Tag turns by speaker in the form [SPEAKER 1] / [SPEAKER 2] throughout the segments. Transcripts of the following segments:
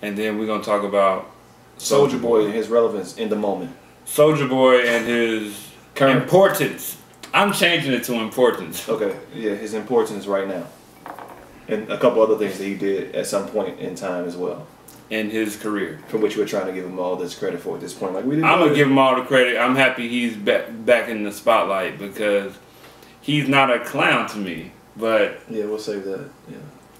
[SPEAKER 1] and then we're gonna talk about
[SPEAKER 2] Soulja Boy and his relevance in the moment.
[SPEAKER 1] Soulja Boy and his importance. I'm changing it to importance.
[SPEAKER 2] Okay, yeah, his importance right now, and a couple other things that he did at some point in time as well.
[SPEAKER 1] In his career,
[SPEAKER 2] for which we're trying to give him all this credit for at this point. Like we didn't.
[SPEAKER 1] I'm gonna give him all the credit. I'm happy he's back in the spotlight because he's not a clown to me. But
[SPEAKER 2] yeah, we'll save that. Yeah.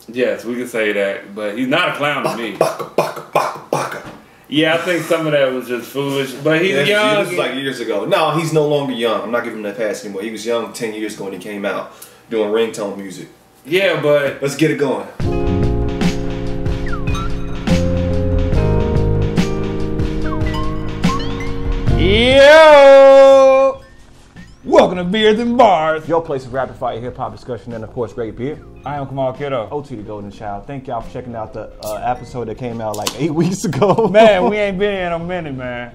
[SPEAKER 1] Yes, we can say that. But he's not a clown to me.
[SPEAKER 2] Baka.
[SPEAKER 1] Yeah, I think some of that was just foolish. But he's young.
[SPEAKER 2] This was like years ago. No, he's no longer young. I'm not giving him that pass anymore. He was young 10 years ago when he came out doing ringtone music.
[SPEAKER 1] Yeah, but
[SPEAKER 2] let's get it going.
[SPEAKER 3] Yo! Welcome to Beers and Bars.
[SPEAKER 2] Your place of rapid fire hip hop discussion and of course great beer.
[SPEAKER 3] I am Kamal Kiddo.
[SPEAKER 2] OT the Golden Child. Thank y'all for checking out the episode that came out like 8 weeks ago.
[SPEAKER 3] Man, we ain't been here in a minute, man.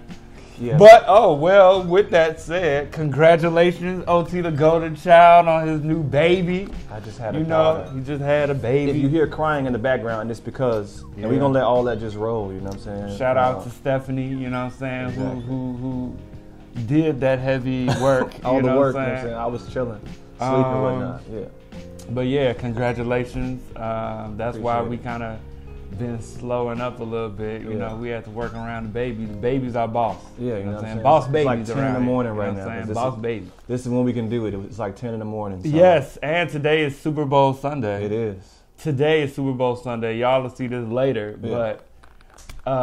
[SPEAKER 2] Yeah.
[SPEAKER 3] But well, with that said, congratulations, OT the Golden Child on his new baby.
[SPEAKER 2] I just had a daughter.
[SPEAKER 3] He just had a baby.
[SPEAKER 2] If you hear crying in the background, it's because and we're gonna let all that just roll, you know what I'm saying?
[SPEAKER 3] Shout out to Stephanie, you know what I'm saying, exactly. who did that heavy work.
[SPEAKER 2] All the work, you know what I'm saying? I was chilling, sleeping and whatnot. Yeah.
[SPEAKER 3] But yeah, congratulations. That's why we kind of been slowing up a little bit. You know, we had to work around the baby. The baby's our boss.
[SPEAKER 2] Yeah, you know what I'm saying?
[SPEAKER 3] Boss babies
[SPEAKER 2] it's like 10 in the morning right now.
[SPEAKER 3] Boss baby.
[SPEAKER 2] This is when we can do it. It's like 10 in the morning. So.
[SPEAKER 3] Yes, and today is Super Bowl Sunday.
[SPEAKER 2] It is.
[SPEAKER 3] Today is Super Bowl Sunday. Y'all will see this later, but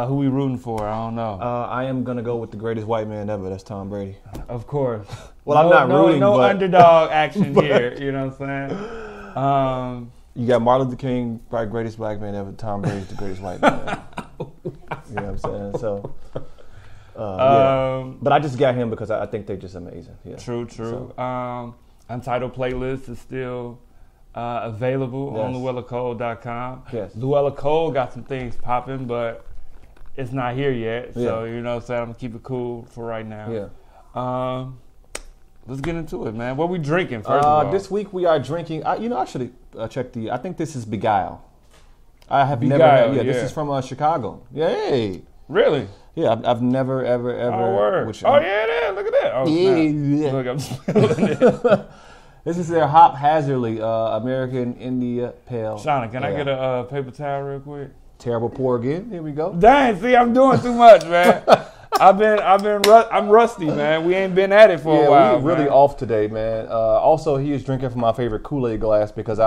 [SPEAKER 3] who we rooting for? I don't know.
[SPEAKER 2] I am going to go with the greatest white man ever. That's Tom Brady.
[SPEAKER 3] Of course.
[SPEAKER 2] Well, I'm not rooting,
[SPEAKER 3] no
[SPEAKER 2] but
[SPEAKER 3] underdog action here. You know what I'm saying?
[SPEAKER 2] You got Martin Luther King, probably greatest black man ever. Tom Brady's the greatest white man. You know what I'm saying? So, yeah. But I just got him because I think they're just amazing. Yeah.
[SPEAKER 3] True. So. Untitled playlist is still available on LuellaCole.com.
[SPEAKER 2] Yes.
[SPEAKER 3] Luella Cole got some things popping, but it's not here yet. So, you know what I'm saying? I'm going to keep it cool for right now.
[SPEAKER 2] Yeah.
[SPEAKER 3] Let's get into it, man. What we drinking, first of all?
[SPEAKER 2] This week we are drinking, I should have checked I think this is Begyle. I have
[SPEAKER 3] Begyle,
[SPEAKER 2] never had, this is from Chicago. Yay.
[SPEAKER 3] Really?
[SPEAKER 2] Yeah, I've never, ever.
[SPEAKER 3] Oh, word. Look at that. Oh,
[SPEAKER 2] yeah.
[SPEAKER 3] Look, I'm spilling it.
[SPEAKER 2] This is their Hophazardly American India Pale.
[SPEAKER 3] Shauna, can I get a paper towel real quick?
[SPEAKER 2] Terrible pour again. Here we go.
[SPEAKER 3] Dang, see, I'm doing too much, man. I'm rusty, man. We ain't been at it for a while.
[SPEAKER 2] We're really off today, man. Also, he is drinking from my favorite Kool-Aid glass because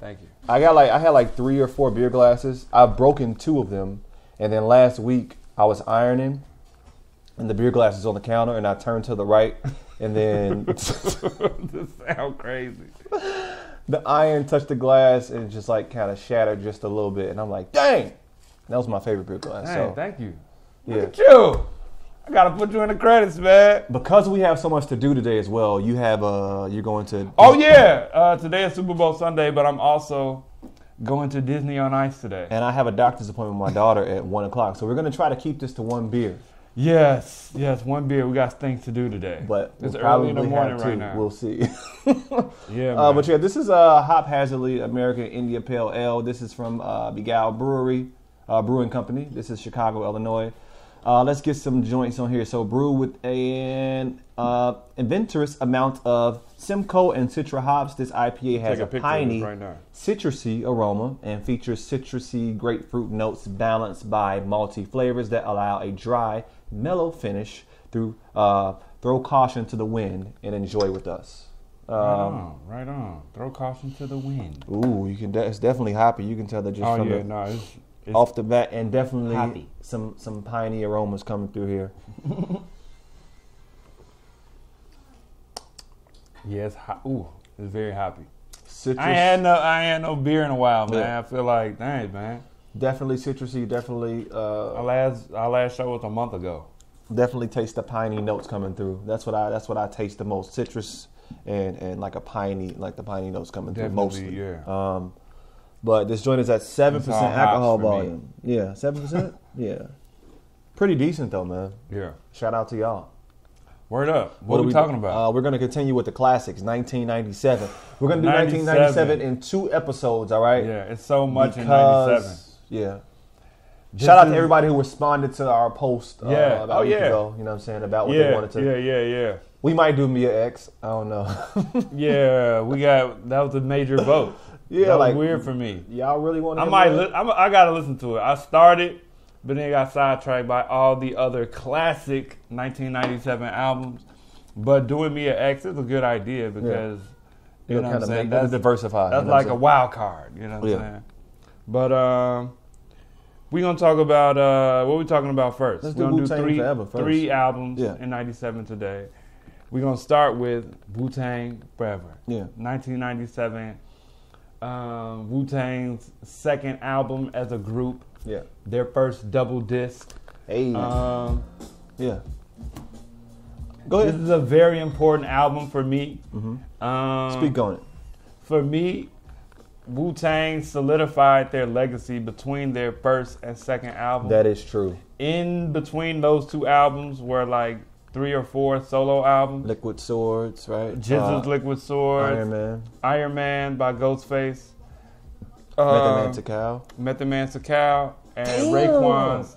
[SPEAKER 3] Thank you.
[SPEAKER 2] I had like 3 or 4 beer glasses. I've broken 2 of them, and then last week I was ironing, and the beer glass is on the counter, and I turned to the right, and then
[SPEAKER 3] this sounds crazy.
[SPEAKER 2] The iron touched the glass and just like kind of shattered just a little bit, and I'm like, dang, that was my favorite beer glass.
[SPEAKER 3] Dang, thank you.
[SPEAKER 2] Yeah.
[SPEAKER 3] Look at you. I gotta put you in the credits, man.
[SPEAKER 2] Because we have so much to do today as well. You have you're going to.
[SPEAKER 3] Oh yeah, today is Super Bowl Sunday, but I'm also going to Disney on Ice today.
[SPEAKER 2] And I have a doctor's appointment with my daughter at 1:00, so we're gonna try to keep this to 1 beer.
[SPEAKER 3] Yes, 1 beer. We got things to do today.
[SPEAKER 2] But
[SPEAKER 3] it's
[SPEAKER 2] we'll
[SPEAKER 3] early in the morning right now.
[SPEAKER 2] We'll see.
[SPEAKER 3] Yeah, man.
[SPEAKER 2] But yeah, this is Hophazardly American India Pale Ale. This is from Begyle Brewing Company. This is Chicago, Illinois. Let's get some joints on here. So brew with an adventurous amount of Simcoe and Citra hops. This IPA has a piney, citrusy aroma and features citrusy grapefruit notes balanced by malty flavors that allow a dry, mellow finish through throw caution to the wind and enjoy with us.
[SPEAKER 3] Right on. Throw caution to the wind.
[SPEAKER 2] Ooh, you can. It's definitely hoppy. You can tell that just from it's off the bat, and definitely
[SPEAKER 3] happy.
[SPEAKER 2] some piney aromas coming through here.
[SPEAKER 3] Yes, ooh, it's very happy.
[SPEAKER 2] Citrus.
[SPEAKER 3] I ain't had no beer in a while, man. Yeah. I feel like, dang, man.
[SPEAKER 2] Definitely citrusy. Definitely.
[SPEAKER 3] Our last show was a month ago.
[SPEAKER 2] Definitely taste the piney notes coming through. That's what I taste the most. Citrus and like the piney notes coming through mostly.
[SPEAKER 3] Yeah.
[SPEAKER 2] But this joint is at 7% alcohol volume. Yeah, 7%. Yeah. Pretty decent though, man.
[SPEAKER 3] Yeah.
[SPEAKER 2] Shout out to y'all.
[SPEAKER 3] Word up. What are we talking about?
[SPEAKER 2] We're going to continue with the classics, 1997. We're going to do 1997 in 2 episodes, all right?
[SPEAKER 3] Yeah, it's so much in 97.
[SPEAKER 2] Yeah. Shout out to everybody who responded to our post about a week
[SPEAKER 3] yeah.
[SPEAKER 2] ago. You know what I'm saying? About what they wanted to.
[SPEAKER 3] Yeah.
[SPEAKER 2] We might do Mia X. I don't know.
[SPEAKER 3] Yeah, that was a major vote.
[SPEAKER 2] Yeah,
[SPEAKER 3] that was
[SPEAKER 2] like
[SPEAKER 3] weird for me.
[SPEAKER 2] Y'all really want to?
[SPEAKER 3] I gotta listen to it. I started, but then got sidetracked by all the other classic 1997 albums. But doing Mia X is a good idea because you know what I'm saying.
[SPEAKER 2] That's diversified.
[SPEAKER 3] That's like a wild card. You know what I'm saying. But we're gonna talk about what we talking about first.
[SPEAKER 2] Let's
[SPEAKER 3] we're
[SPEAKER 2] do
[SPEAKER 3] gonna
[SPEAKER 2] Wu-Tang Forever first.
[SPEAKER 3] 3 albums in '97 today. We're gonna start with Wu-Tang Forever. Yeah, 1997. Wu-Tang's second album as a group. Yeah, their first double disc.
[SPEAKER 2] Hey. Yeah. Go ahead.
[SPEAKER 3] This is a very important album for me.
[SPEAKER 2] Mm-hmm. Speak on it.
[SPEAKER 3] For me, Wu-Tang solidified their legacy between their first and second album.
[SPEAKER 2] That is true.
[SPEAKER 3] In between those 2 albums were like 3 or 4 solo albums.
[SPEAKER 2] Liquid Swords, right?
[SPEAKER 3] GZA's Liquid Swords. Iron Man by Ghostface. Method Man Sakal. And Raekwon's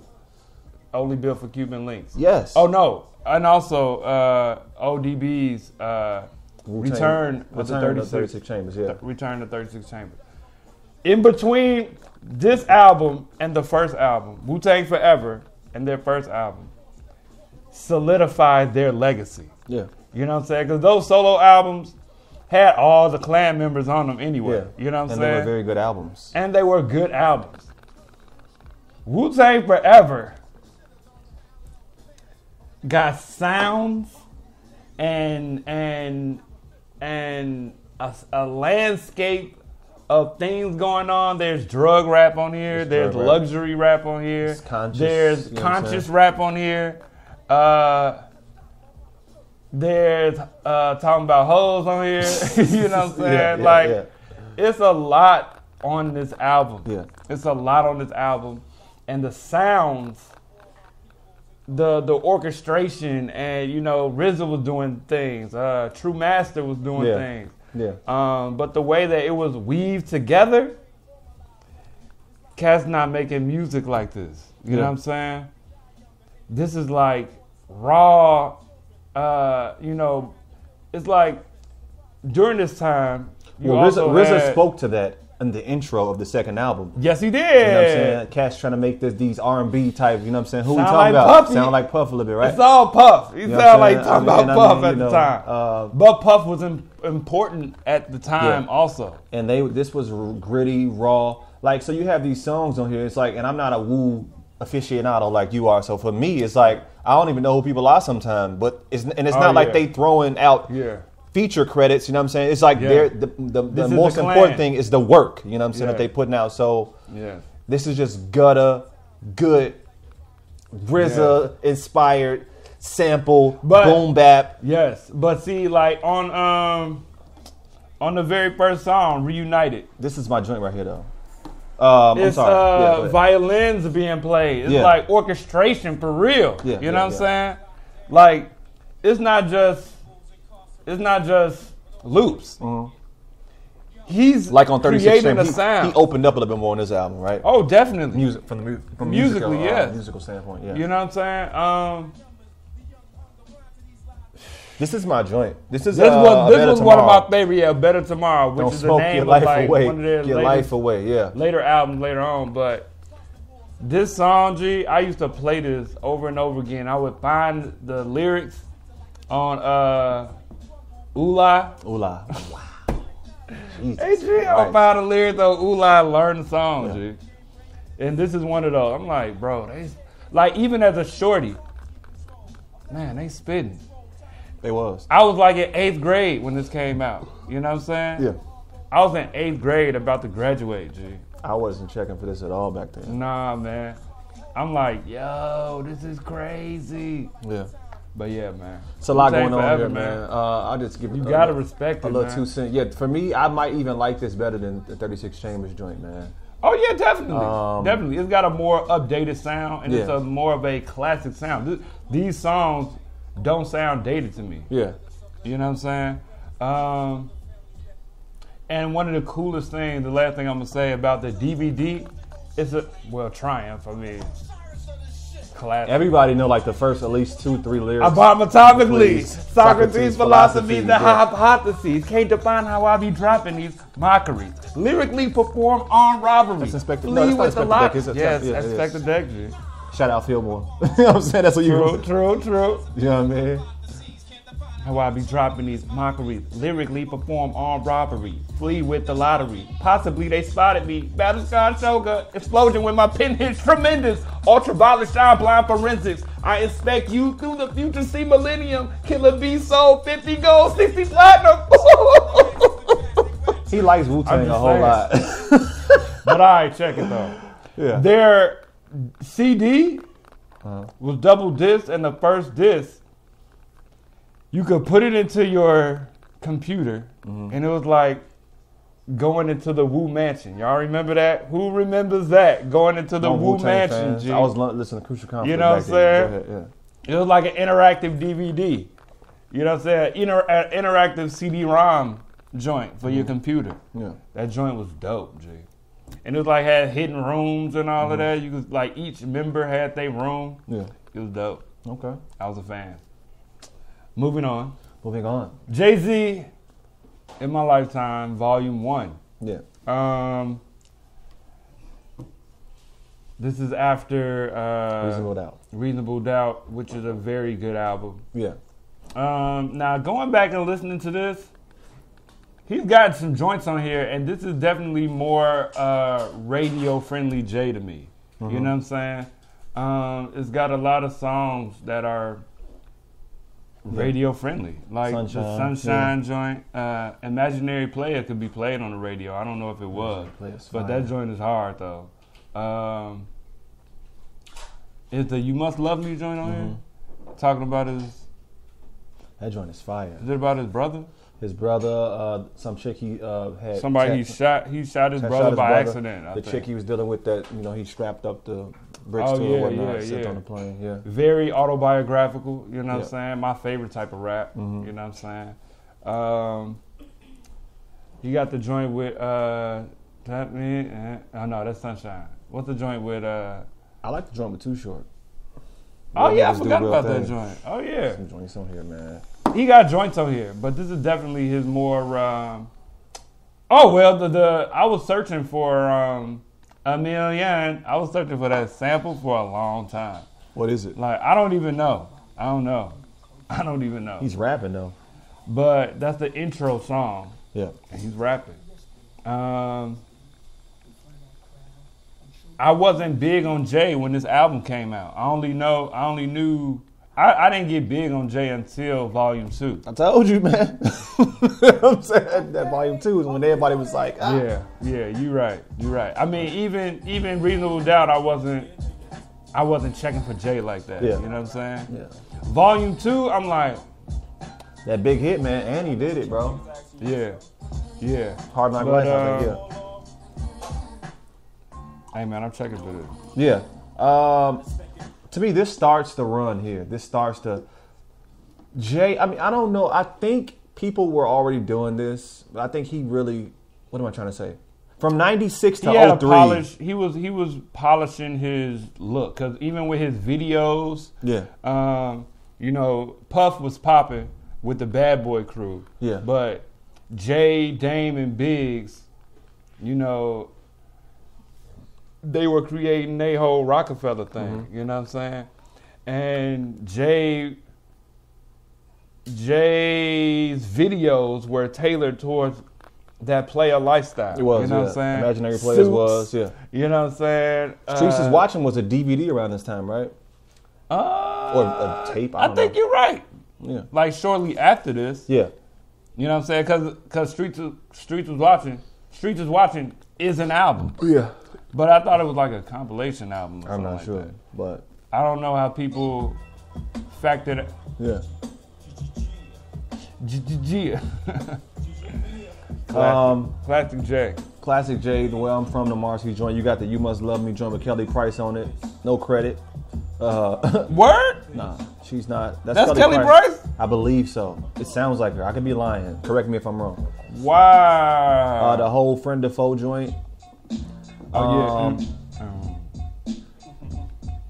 [SPEAKER 3] Only Built for Cuban Links.
[SPEAKER 2] Yes.
[SPEAKER 3] Oh, no. And also ODB's Return of the 36
[SPEAKER 2] Chambers. Yeah.
[SPEAKER 3] Return to 36 Chambers. In between this album and the first album, Wu-Tang Forever and their first album solidified their legacy. Yeah. You know what I'm saying? Because those solo albums had all the clan members on them anyway. Yeah. You know what I'm saying?
[SPEAKER 2] And they were very good albums.
[SPEAKER 3] And they were good albums. Wu-Tang Forever got sounds and a landscape of things going on. There's drug rap on here. There's luxury rap on here. There's conscious rap on here. There's talking about hoes on here. You know what I'm saying? It's a lot on this album. Yeah. It's a lot on this album. And the sounds, the orchestration, and RZA was doing things. True Master was doing things. Yeah. But the way that it was weaved together, Cat's not making music like this. You know what I'm saying? This is like raw. It's like during this time.
[SPEAKER 2] RZA spoke to that in the intro of the second album.
[SPEAKER 3] Yes, he did.
[SPEAKER 2] You know what I'm saying? Cat's trying to make these R&B type, you know what I'm saying? Who we talking
[SPEAKER 3] like
[SPEAKER 2] about?
[SPEAKER 3] Puffy.
[SPEAKER 2] Sound like Puff a little bit, right?
[SPEAKER 3] It's all Puff. He sound like talking about Puff at the time. But Puff was important at the time also.
[SPEAKER 2] And this was gritty, raw. Like, so you have these songs on here. It's like, and I'm not a Wu aficionado like you are. So for me, it's like, I don't even know who people are sometimes. But it's not like they throwing out feature credits, you know what I'm saying? It's like the most important thing is the work, you know what I'm saying, that they putting out. So this is just good RZA inspired sample boom bap.
[SPEAKER 3] Yes, but see, like on the very first song, Reunited.
[SPEAKER 2] This is my joint right here though.
[SPEAKER 3] It's violins being played. It's like orchestration for real. You know what I'm saying? Like it's not just loops. Mm-hmm. He's
[SPEAKER 2] like on 36
[SPEAKER 3] creating a sound.
[SPEAKER 2] He opened up a little bit more on this album, right?
[SPEAKER 3] Oh, definitely.
[SPEAKER 2] From
[SPEAKER 3] musically, yes.
[SPEAKER 2] Musical standpoint, yeah.
[SPEAKER 3] You know what I'm saying?
[SPEAKER 2] This is my joint. This was
[SPEAKER 3] one of my favorite. Yeah, Better Tomorrow, which is the name of like one of their later albums later on. But this song, I used to play this over and over again. I would find the lyrics on Ula.
[SPEAKER 2] Wow.
[SPEAKER 3] Hey, G, I found the lyrics on Ula and learned the song, G. And this is one of those. I'm like, bro, they like even as a shorty, man, they spitting.
[SPEAKER 2] They was.
[SPEAKER 3] I was like in 8th grade when this came out. You know what I'm saying?
[SPEAKER 2] Yeah.
[SPEAKER 3] I was in 8th grade about to graduate, G.
[SPEAKER 2] I wasn't checking for this at all back then.
[SPEAKER 3] Nah, man. I'm like, yo, this is crazy.
[SPEAKER 2] Yeah.
[SPEAKER 3] But yeah, man.
[SPEAKER 2] It's a lot going on here, man. I'll just give
[SPEAKER 3] you gotta respect it,
[SPEAKER 2] a little 2 cents. Yeah, for me, I might even like this better than the 36 Chambers joint, man.
[SPEAKER 3] Oh yeah, definitely, definitely. It's got a more updated sound, and it's more of a classic sound. These songs don't sound dated to me.
[SPEAKER 2] Yeah,
[SPEAKER 3] you know what I'm saying. And one of the coolest things, the last thing I'm gonna say about the DVD, it's a Triumph. I mean, classic.
[SPEAKER 2] Everybody know like the first at least 2-3 lyrics.
[SPEAKER 3] Abomatomically, Socrates' philosophy, the hypotheses can't define how I be dropping these mockeries. Lyrically perform armed robbery.
[SPEAKER 2] That's Inspector.
[SPEAKER 3] Flee
[SPEAKER 2] No, that's not
[SPEAKER 3] with the
[SPEAKER 2] Inspector
[SPEAKER 3] lot.
[SPEAKER 2] Deck, is it?
[SPEAKER 3] Yes,
[SPEAKER 2] Yeah, it is.
[SPEAKER 3] Inspector Deck, G.
[SPEAKER 2] Shout out Fillmore. You know what I'm saying? That's what you.
[SPEAKER 3] True.
[SPEAKER 2] You know what I mean?
[SPEAKER 3] How I be dropping these mockeries. Lyrically perform armed robbery. Flee with the lottery. Possibly they spotted me. Battle Scar Shoga. Explosion when my pen hits tremendous. Ultraviolet shine blind forensics. I inspect you through the future. See millennium. Killer B sold 50 gold, 60 platinum.
[SPEAKER 2] He likes Wu-Tang a whole lot.
[SPEAKER 3] But alright, check it though.
[SPEAKER 2] Yeah.
[SPEAKER 3] Their CD was double disc, and the first disc, you could put it into your computer, and it was like going into the Wu Mansion. Y'all remember that? Who remembers that? Going into the Wu Mansion, G.
[SPEAKER 2] I was listening to Crucial Conflict.
[SPEAKER 3] You know what I'm saying?
[SPEAKER 2] Go ahead,
[SPEAKER 3] It was like an interactive DVD. You know what I'm saying? An interactive CD-ROM joint for your computer.
[SPEAKER 2] Yeah.
[SPEAKER 3] That joint was dope, G. And it was like had hidden rooms and all of that. You could like each member had their room.
[SPEAKER 2] Yeah.
[SPEAKER 3] It was dope.
[SPEAKER 2] Okay.
[SPEAKER 3] I was a fan. Moving on.
[SPEAKER 2] Moving on.
[SPEAKER 3] Jay-Z, In My Lifetime, Volume 1.
[SPEAKER 2] Yeah.
[SPEAKER 3] This is after
[SPEAKER 2] Reasonable Doubt.
[SPEAKER 3] Reasonable Doubt, which is a very good album.
[SPEAKER 2] Yeah.
[SPEAKER 3] Now, going back and listening to this, he's got some joints on here, and this is definitely more radio-friendly Jay to me. You know what I'm saying? It's got a lot of songs that are radio-friendly, like
[SPEAKER 2] Sunshine,
[SPEAKER 3] the Sunshine joint. Imaginary Player could be played on the radio. I don't know if it was, but that joint is hard, though. Is the You Must Love Me joint on here? Talking about
[SPEAKER 2] That joint is fire.
[SPEAKER 3] Is it about his brother?
[SPEAKER 2] His brother, some chick he had.
[SPEAKER 3] Somebody he shot his brother by accident. I
[SPEAKER 2] The
[SPEAKER 3] think.
[SPEAKER 2] chick he was dealing with that, he strapped up the bricks
[SPEAKER 3] Oh,
[SPEAKER 2] to
[SPEAKER 3] yeah,
[SPEAKER 2] or whatnot,
[SPEAKER 3] yeah,
[SPEAKER 2] sent
[SPEAKER 3] yeah.
[SPEAKER 2] on the plane. Yeah.
[SPEAKER 3] Very autobiographical, you know what
[SPEAKER 2] Yeah.
[SPEAKER 3] I'm saying? My favorite type of rap, you know what I'm saying? You got the joint with oh no, that's Sunshine. What's the joint with
[SPEAKER 2] I like the joint with Too Short.
[SPEAKER 3] Oh yeah, I
[SPEAKER 2] Niggas do
[SPEAKER 3] forgot
[SPEAKER 2] real
[SPEAKER 3] about that
[SPEAKER 2] things.
[SPEAKER 3] joint. Oh yeah.
[SPEAKER 2] Some joints on here, man.
[SPEAKER 3] He got joints on here, but this is definitely his more I was searching for A Million. I was searching for that sample for a long time.
[SPEAKER 2] What is it?
[SPEAKER 3] Like I don't even know. I don't even know.
[SPEAKER 2] He's rapping though.
[SPEAKER 3] But that's the intro song.
[SPEAKER 2] Yeah.
[SPEAKER 3] And he's rapping. I wasn't big on Jay when this album came out. I didn't get big on Jay until Volume 2.
[SPEAKER 2] I told you, man. I'm saying that Volume 2 is when everybody was like,
[SPEAKER 3] Yeah, you're right. I mean, even Reasonable Doubt, I wasn't checking for Jay like that.
[SPEAKER 2] Yeah.
[SPEAKER 3] You know what I'm saying?
[SPEAKER 2] Yeah.
[SPEAKER 3] Volume 2, I'm like,
[SPEAKER 2] that big hit, man. And he did it, bro.
[SPEAKER 3] yeah.
[SPEAKER 2] Hard Knock Life, I think,
[SPEAKER 3] Hey man, I'm checking for this.
[SPEAKER 2] yeah. To me, this starts the run here. This starts the Jay. I mean, I don't know. I think people were already doing this, but I think he really. What am I trying to say? From '96 to 03.
[SPEAKER 3] He was polishing his look because even with his videos, Puff was popping with the Bad Boy crew.
[SPEAKER 2] Yeah.
[SPEAKER 3] But Jay, Dame, and Biggs, they were creating their whole Rockefeller thing. You know what I'm saying? And Jay's videos were tailored towards that player lifestyle.
[SPEAKER 2] It was,
[SPEAKER 3] you know what I'm saying?
[SPEAKER 2] Imaginary Players was, yeah.
[SPEAKER 3] You know what I'm saying?
[SPEAKER 2] Streets is Watching was a DVD around this time, right? Or a tape, I don't know.
[SPEAKER 3] think you're right.
[SPEAKER 2] Yeah.
[SPEAKER 3] Like shortly after this.
[SPEAKER 2] Yeah.
[SPEAKER 3] You know what I'm saying? Because Streets is Watching is an album.
[SPEAKER 2] Yeah.
[SPEAKER 3] But I thought it was like a compilation album or
[SPEAKER 2] I'm
[SPEAKER 3] something
[SPEAKER 2] not
[SPEAKER 3] like
[SPEAKER 2] sure,
[SPEAKER 3] that.
[SPEAKER 2] but
[SPEAKER 3] I don't know how people factored it.
[SPEAKER 2] yeah.
[SPEAKER 3] Classic J.
[SPEAKER 2] Classic J, the Where I'm From, the Marcy joint. You got the You Must Love Me joint with Kelly Price on it. No credit.
[SPEAKER 3] Word?
[SPEAKER 2] Nah, she's not.
[SPEAKER 3] That's Kelly Price?
[SPEAKER 2] I believe so. It sounds like her. I could be lying. Correct me if I'm wrong.
[SPEAKER 3] Wow.
[SPEAKER 2] The whole Friend to Foe joint.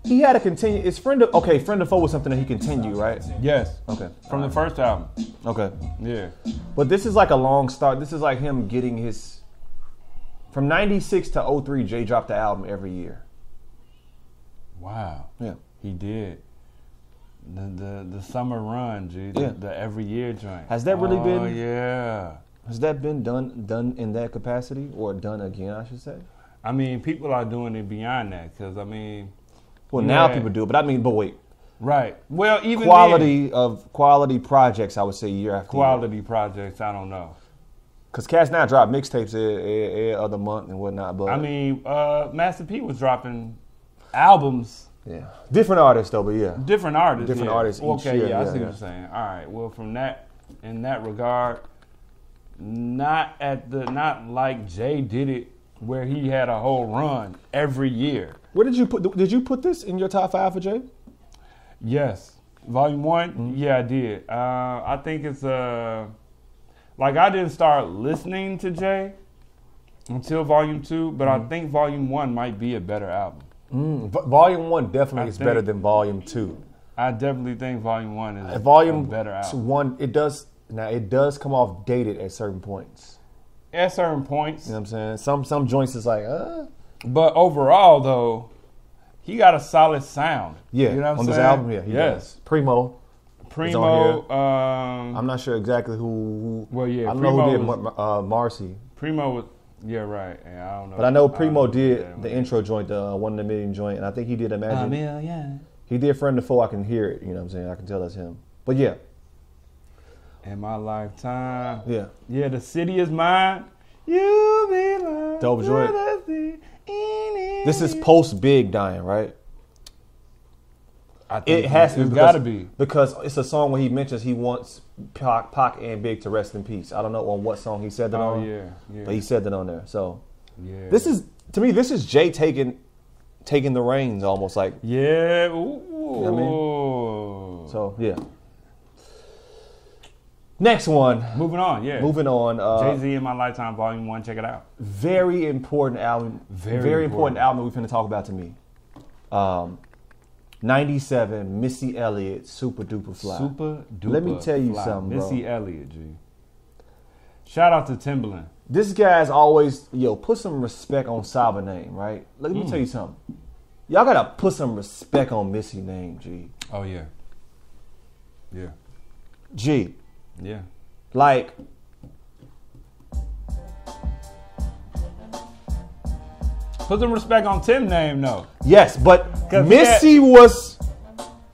[SPEAKER 2] he had to continue. Is Friend of Foe was something that he continued, right?
[SPEAKER 3] Yes.
[SPEAKER 2] Okay.
[SPEAKER 3] From the first album.
[SPEAKER 2] Okay.
[SPEAKER 3] Yeah.
[SPEAKER 2] But this is like a long start. This is like him getting his. From 96 to 03, Jay dropped the album every year.
[SPEAKER 3] Wow.
[SPEAKER 2] Yeah.
[SPEAKER 3] He did. The summer run, G. The every year joint.
[SPEAKER 2] Has that really been?
[SPEAKER 3] Oh yeah.
[SPEAKER 2] Has that been done in that capacity, or done again? I should say.
[SPEAKER 3] I mean, people are doing it beyond that, because I mean.
[SPEAKER 2] Well, now people do it, but but wait.
[SPEAKER 3] Right. Well, even
[SPEAKER 2] quality projects, I would say year after
[SPEAKER 3] year. Projects, I don't know.
[SPEAKER 2] Cause Cats now drop mixtapes every other month and whatnot, but
[SPEAKER 3] I mean, Master P was dropping albums.
[SPEAKER 2] Yeah, different artists though, but yeah,
[SPEAKER 3] different artists.
[SPEAKER 2] Artists.
[SPEAKER 3] Okay,
[SPEAKER 2] year,
[SPEAKER 3] I see what you're saying. All right. Well, in that regard, not like Jay did it, where he had a whole run every year.
[SPEAKER 2] Where did you put this in your top 5 for Jay?
[SPEAKER 3] Yes, Volume 1. Mm-hmm. Yeah, I did. I think it's like I didn't start listening to Jay until Volume 2, but I think Volume 1 might be a better album.
[SPEAKER 2] Volume 1 definitely is better than Volume 2.
[SPEAKER 3] I definitely think Volume 1 is a better album.
[SPEAKER 2] One, it does come off dated at certain points.
[SPEAKER 3] At certain points.
[SPEAKER 2] You know what I'm saying? Some joints is like,
[SPEAKER 3] But overall, though, he got a solid sound.
[SPEAKER 2] Yeah,
[SPEAKER 3] you know what I'm saying?
[SPEAKER 2] On this album, yeah, he does. Primo. I'm not sure exactly who. Well, yeah, I don't know who did Marcy.
[SPEAKER 3] Primo was, yeah, right. Yeah, I don't know.
[SPEAKER 2] But I know Primo did the intro joint, the 1 in a Million joint, and I think he did Imagine.
[SPEAKER 3] Yeah.
[SPEAKER 2] He did Friend of Foe. I can hear it. You know what I'm saying? I can tell that's him. But yeah.
[SPEAKER 3] In my lifetime.
[SPEAKER 2] Yeah.
[SPEAKER 3] Yeah, the city is mine. You belong.
[SPEAKER 2] Dope joint. This is post Big dying, right?
[SPEAKER 3] I think
[SPEAKER 2] it has to.
[SPEAKER 3] It's got to be
[SPEAKER 2] because it's a song where he mentions he wants Pac and Big to rest in peace. I don't know on what song he said that on.
[SPEAKER 3] Yeah.
[SPEAKER 2] But he said that on there. So
[SPEAKER 3] yeah,
[SPEAKER 2] this is Jay taking the reins almost like.
[SPEAKER 3] Yeah. Ooh.
[SPEAKER 2] You know what I mean? So yeah. Next one.
[SPEAKER 3] Moving on. Jay-Z in My Lifetime Volume 1. Check it out.
[SPEAKER 2] Very important album. Very important album we're finna talk about to me. 97, Missy Elliott, Super Duper Fly.
[SPEAKER 3] Super Duper
[SPEAKER 2] Let me tell you
[SPEAKER 3] fly.
[SPEAKER 2] something, bro.
[SPEAKER 3] Missy Elliott, G. Shout out to Timbaland.
[SPEAKER 2] This guy's always, put some respect on Saba name, right? Let me tell you something. Y'all gotta put some respect on Missy name, G.
[SPEAKER 3] Oh, yeah. Yeah.
[SPEAKER 2] G.
[SPEAKER 3] Yeah.
[SPEAKER 2] Like,
[SPEAKER 3] put some respect on Tim's name, though.
[SPEAKER 2] Yes, but Missy was.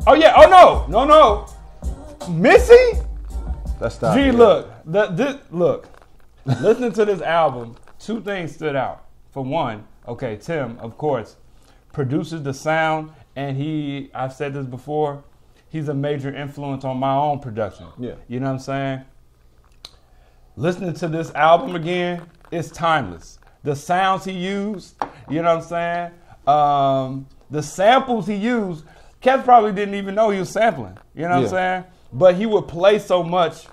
[SPEAKER 3] Oh yeah. Oh no. Missy.
[SPEAKER 2] Let's stop.
[SPEAKER 3] G, look. Look. Listening to this album, 2 things stood out. For one, okay, Tim, of course, produces the sound, and I've said this before, he's a major influence on my own production.
[SPEAKER 2] Yeah.
[SPEAKER 3] You know what I'm saying? Listening to this album again, it's timeless. The sounds he used, you know what I'm saying? The samples he used, Cats probably didn't even know he was sampling. You know what I'm saying? But he would play so much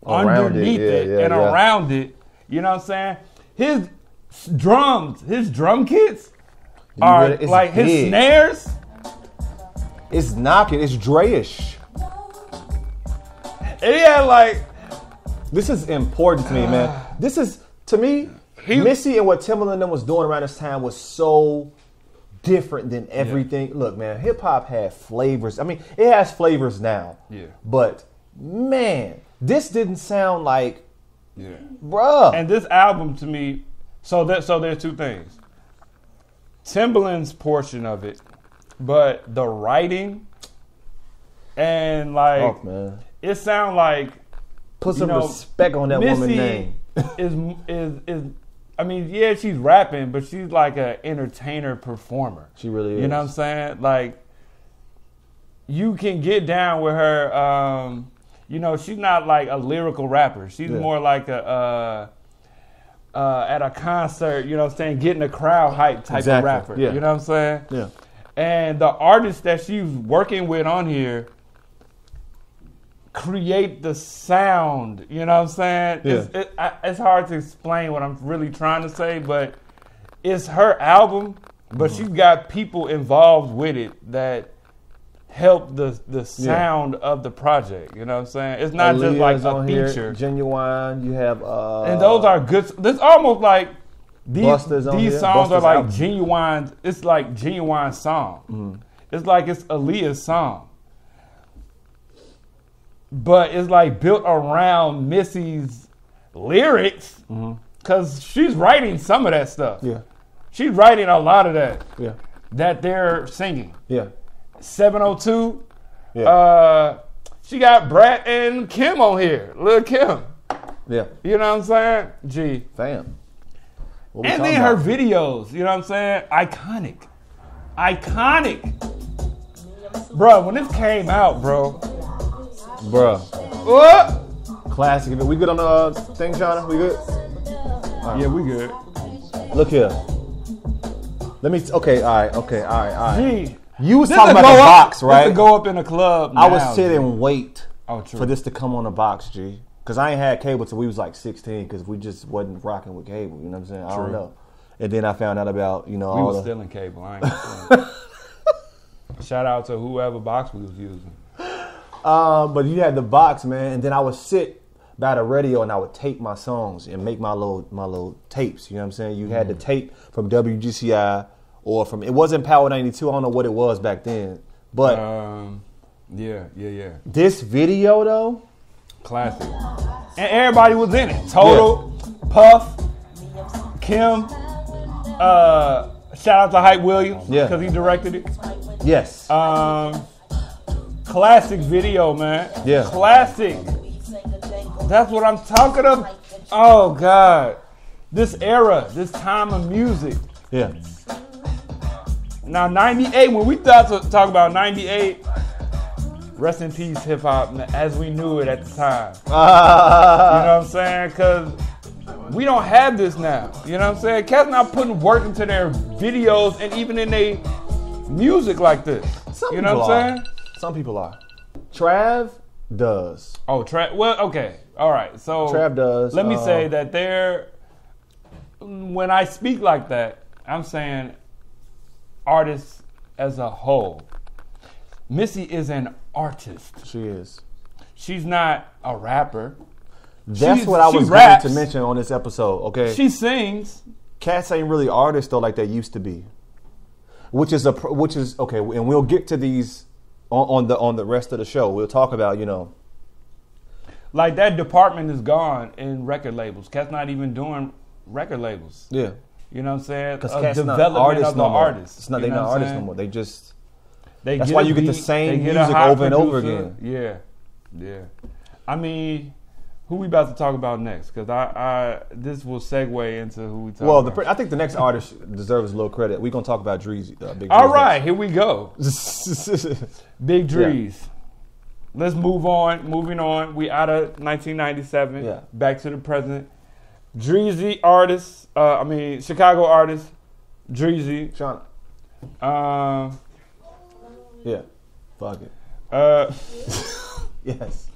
[SPEAKER 3] underneath it and around it. You know what I'm saying? His drum kits are like big. His snares.
[SPEAKER 2] It's knocking. It's Dre-ish.
[SPEAKER 3] Yeah, like.
[SPEAKER 2] This is important to me, man. This is, to me, Missy and what Timbaland was doing around this time was so different than everything. Yeah. Look, man, hip hop had flavors. I mean, it has flavors now.
[SPEAKER 3] Yeah.
[SPEAKER 2] But man, this didn't sound like, bruh.
[SPEAKER 3] And this album to me, so there's 2 things. Timbaland's portion of it, but the writing and like, it sound like.
[SPEAKER 2] Put some respect on that woman's name.
[SPEAKER 3] is I mean, yeah, she's rapping, but she's like an entertainer performer.
[SPEAKER 2] She really is.
[SPEAKER 3] You know what I'm saying? Like, you can get down with her. She's not like a lyrical rapper. She's more like a at a concert. You know what I'm saying? Getting a crowd hype type of rapper. Yeah. You know what I'm saying?
[SPEAKER 2] Yeah.
[SPEAKER 3] And the artist that she's working with on here create the sound, you know what I'm saying?
[SPEAKER 2] Yeah.
[SPEAKER 3] It's hard to explain what I'm really trying to say, but it's her album, but she's got people involved with it that help the sound of the project. You know what I'm saying? It's not just like a feature.
[SPEAKER 2] Genuine. You have
[SPEAKER 3] and those are good. This almost like these songs are like genuine. It's like genuine song. It's like it's Aaliyah's song, but it's like built around Missy's lyrics because she's writing some of that stuff. Yeah, she's writing a lot of that. Yeah, that they're singing. Yeah. 702. Yeah. She got Brat and Kim on here. Kim. Yeah. You know what I'm saying? G.
[SPEAKER 2] Fam.
[SPEAKER 3] And then her videos, you know what I'm saying? Iconic. Bro, when this came out, bro. What?
[SPEAKER 2] Classic. We good on the thing, Shauna? We good?
[SPEAKER 3] Right. Yeah, we good.
[SPEAKER 2] Look here. Let me, okay, all right.
[SPEAKER 3] G.
[SPEAKER 2] You was talking about the box, right?
[SPEAKER 3] This to go up in a club now,
[SPEAKER 2] I would sit and wait
[SPEAKER 3] true.
[SPEAKER 2] for this to come on the box, G. Because I ain't had cable till we was like 16 because we just wasn't rocking with cable, you know what I'm saying? I don't know. And then I found out about, you know,
[SPEAKER 3] we was still in cable. I ain't gonna shout out to whoever box we was using.
[SPEAKER 2] But you had the box, man, and then I would sit by the radio and I would tape my songs and make my little tapes, you know what I'm saying? You had the tape from WGCI or from, it wasn't Power 92, I don't know what it was back then, but
[SPEAKER 3] yeah.
[SPEAKER 2] This video though,
[SPEAKER 3] classic. And everybody was in it. Total, Puff, Kim, shout out to Hype Williams because he directed it.
[SPEAKER 2] Yes.
[SPEAKER 3] Classic video, man.
[SPEAKER 2] Yeah.
[SPEAKER 3] Classic. That's what I'm talking about. Oh God. This era, this time of music.
[SPEAKER 2] Yeah.
[SPEAKER 3] Now 98, when we talk about 98, rest in peace hip hop as we knew it at the time. You know what I'm saying? Because we don't have this now. You know what I'm saying? Cats not putting work into their videos and even in their music like this. You know what I'm saying?
[SPEAKER 2] Some people are. Trav does.
[SPEAKER 3] Oh, well, okay. All right. So
[SPEAKER 2] Trav does.
[SPEAKER 3] Let me say that when I speak like that, I'm saying artists as a whole. Missy is an artist.
[SPEAKER 2] She is.
[SPEAKER 3] She's not a rapper.
[SPEAKER 2] That's what I was going to mention on this episode, okay?
[SPEAKER 3] She sings.
[SPEAKER 2] Cats ain't really artists though like they used to be. Which is okay, and we'll get to these on the rest of the show. We'll talk about, you know,
[SPEAKER 3] like that department is gone in record labels. Cats not even doing record labels.
[SPEAKER 2] Yeah.
[SPEAKER 3] You know what I'm saying?
[SPEAKER 2] Because Cats not artists no more. It's not, they're not artists no more. They just, that's why you get the same music over and over again.
[SPEAKER 3] Yeah. I mean, who we about to talk about next? Because this will segue into who we talk about.
[SPEAKER 2] Well, I think the next artist deserves a little credit. We're going to talk about Dreezy. Big Dreez.
[SPEAKER 3] All right, here we go. Big Dreez. Yeah. Let's move on. Moving on. We out of 1997. Yeah. Back to the present. Dreezy artist. Chicago artist. Dreezy.
[SPEAKER 2] Shauna. Yeah. Fuck it. Yes.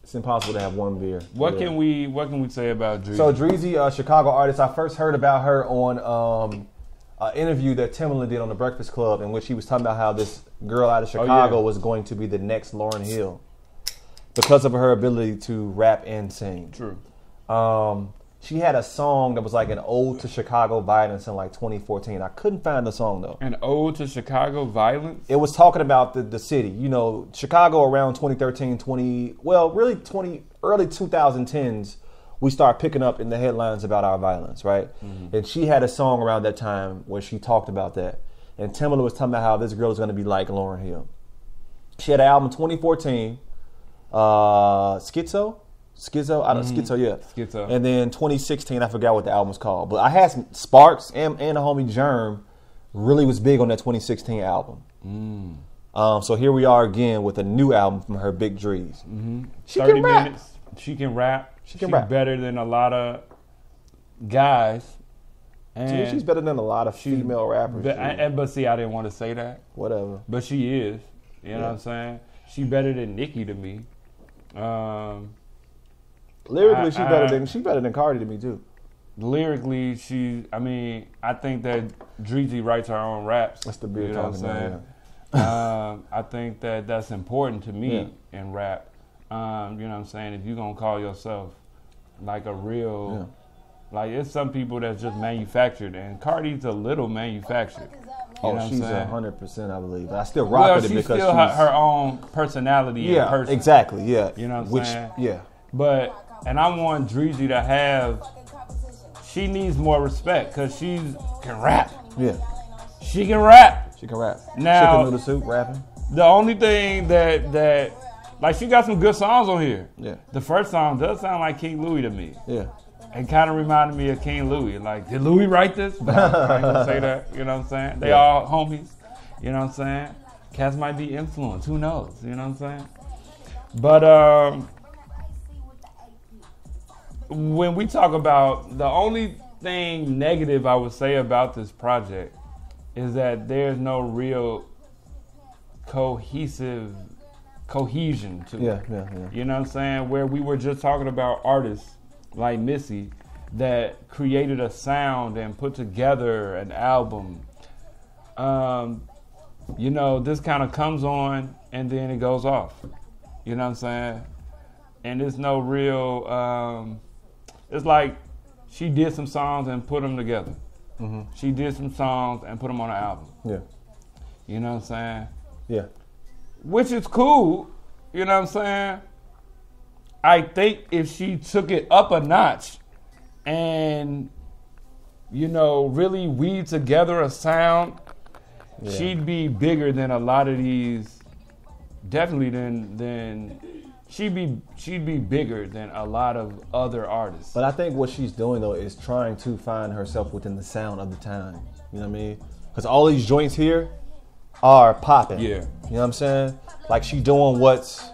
[SPEAKER 2] It's impossible to have one beer.
[SPEAKER 3] What can we say about Dreezy?
[SPEAKER 2] So Dreezy, Chicago artist. I first heard about her on an interview that Timbaland did on the Breakfast Club, in which he was talking about how this girl out of Chicago was going to be the next Lauryn Hill because of her ability to rap and sing.
[SPEAKER 3] True.
[SPEAKER 2] She had a song that was like an ode to Chicago violence in like 2014. I couldn't find the song though.
[SPEAKER 3] An ode to Chicago violence?
[SPEAKER 2] It was talking about the city. You know, Chicago around 2013, early 2010s, we start picking up in the headlines about our violence, right? Mm-hmm. And she had a song around that time where she talked about that. And Timbaland was talking about how this girl is going to be like Lauryn Hill. She had an album 2014, Schizo, yeah.
[SPEAKER 3] Schizo.
[SPEAKER 2] And then 2016, I forgot what the album was called. But I had some Sparks and the homie Germ really was big on that 2016 album. So here we are again with a new album from her, Big Dreez.
[SPEAKER 3] Mm-hmm. 30 minutes. She can rap. She's
[SPEAKER 2] rap
[SPEAKER 3] better than a lot of guys. And
[SPEAKER 2] she's better than a lot of female rappers.
[SPEAKER 3] But see, I didn't want to say that.
[SPEAKER 2] Whatever.
[SPEAKER 3] But she is. You know what I'm saying? She better than Nicki to me.
[SPEAKER 2] Lyrically, she better than Cardi to me too.
[SPEAKER 3] lyrically, I think that Dreezy writes her own raps.
[SPEAKER 2] That's the beer talking about.
[SPEAKER 3] I think that that's important to me in rap. You know what I'm saying? If you're going to call yourself like a real, like it's some people that's just manufactured, and Cardi's a little manufactured. You know
[SPEAKER 2] she's 100%, I believe. I still rock with it because
[SPEAKER 3] still
[SPEAKER 2] she's
[SPEAKER 3] her own personality in person.
[SPEAKER 2] Exactly, yeah.
[SPEAKER 3] You know what I'm saying?
[SPEAKER 2] Yeah.
[SPEAKER 3] But, and I want Dreezy to have, she needs more respect because she can rap.
[SPEAKER 2] Yeah.
[SPEAKER 3] She can rap.
[SPEAKER 2] She can rap.
[SPEAKER 3] Now,
[SPEAKER 2] Chicken noodle soup, rapping.
[SPEAKER 3] The only thing that like she got some good songs on here.
[SPEAKER 2] Yeah.
[SPEAKER 3] The first song does sound like King Louis to me.
[SPEAKER 2] Yeah.
[SPEAKER 3] It kind of reminded me of King Louis. Like, did Louis write this? But I ain't gonna say that. You know what I'm saying? They all homies. You know what I'm saying? Cats might be influenced. Who knows? You know what I'm saying? But when we talk about, the only thing negative I would say about this project is that there's no real cohesion to it. Yeah. You know what I'm saying? Where we were just talking about artists like Missy that created a sound and put together an album. You know, this kind of comes on and then it goes off. You know what I'm saying? And there's no real, it's like she did some songs and put them together. Mm-hmm. She did some songs and put them on an album. Yeah. You know what I'm saying?
[SPEAKER 2] Yeah.
[SPEAKER 3] Which is cool. You know what I'm saying? I think if she took it up a notch and, you know, really weave together a sound, she'd be bigger than a lot of these. Definitely than she'd be bigger than a lot of other artists.
[SPEAKER 2] But I think what she's doing though is trying to find herself within the sound of the time. You know what I mean? Because all these joints here are popping.
[SPEAKER 3] Yeah.
[SPEAKER 2] You know what I'm saying? Like she doing what's